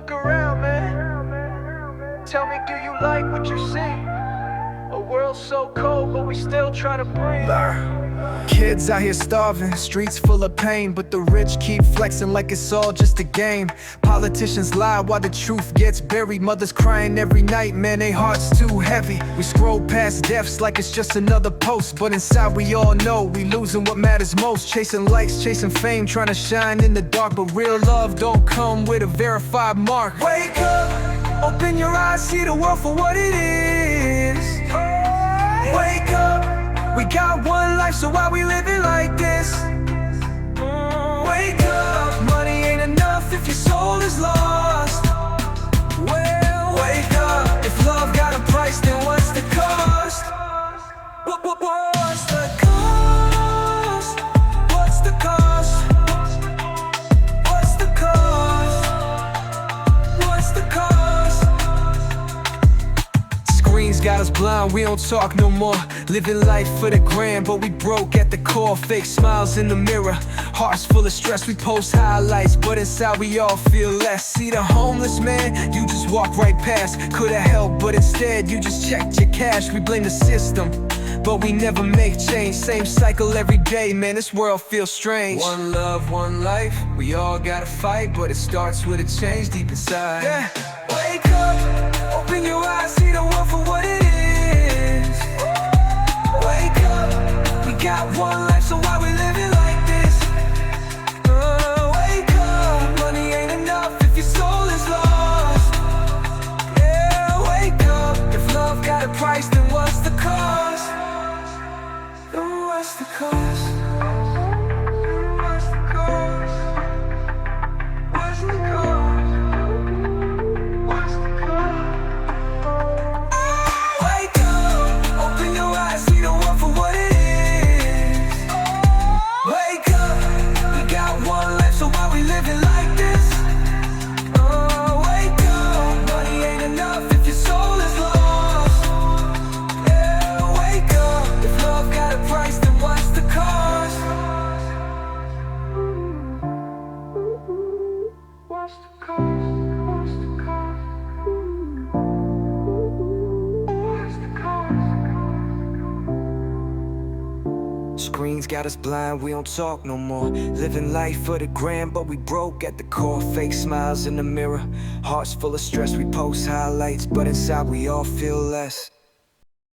look around, man. Tell me, do you like what you see? A world so cold, but we still try to breathe. Kids out here starving, streets full of pain, but the rich keep flexing like it's all just a game. Politicians lie while the truth gets buried. Mothers crying every night, man, they hearts too heavy. We scroll past deaths like it's just another post, but inside we all know we losing what matters most. Chasing likes, chasing fame, trying to shine in the dark, but real love don't come with a verified mark. Wake up, open your eyes, see the world for what it is. Wake up, we got one life, so why we living like this? Wake up, money ain't enough if your soul is lost. Well, wake up, if love got a price, then what's the cost? What's the cost? What's the cost? What's the cost? What's the cost? Screens got us blind, we don't talk no more. Living life for the gram, but we broke at the core. Fake smiles in the mirror, hearts full of stress. We post highlights, but inside we all feel less. See the homeless man, you just walk right past. Could've helped, but instead you just checked your cash. We blame the system, but we never make change. Same cycle every day, man, this world feels strange. One love, one life, we all gotta fight, but it starts with a change deep inside. Yeah. Wake up, open your eyes, see the world for what it is. Wake up, we got one life, so why we living like this? Wake up, money ain't enough if your soul is lost. Yeah, wake up, if love got a price, then what's the cost? Then what's the cost? What's the cost? What's the cost? What's the cost? Wake up, open your eyes, see the world for what it is. Wake up, we got one life, so why we living like this? Wake up, money ain't enough if your soul is lost. Yeah, wake up, if love got a price, then what's the cost? What's the cost? What's the cost? What's the cost? Screens got us blind, we don't talk no more. Living life for the gram, but we broke at the core. Fake smiles in the mirror, hearts full of stress. We post highlights, but inside we all feel less.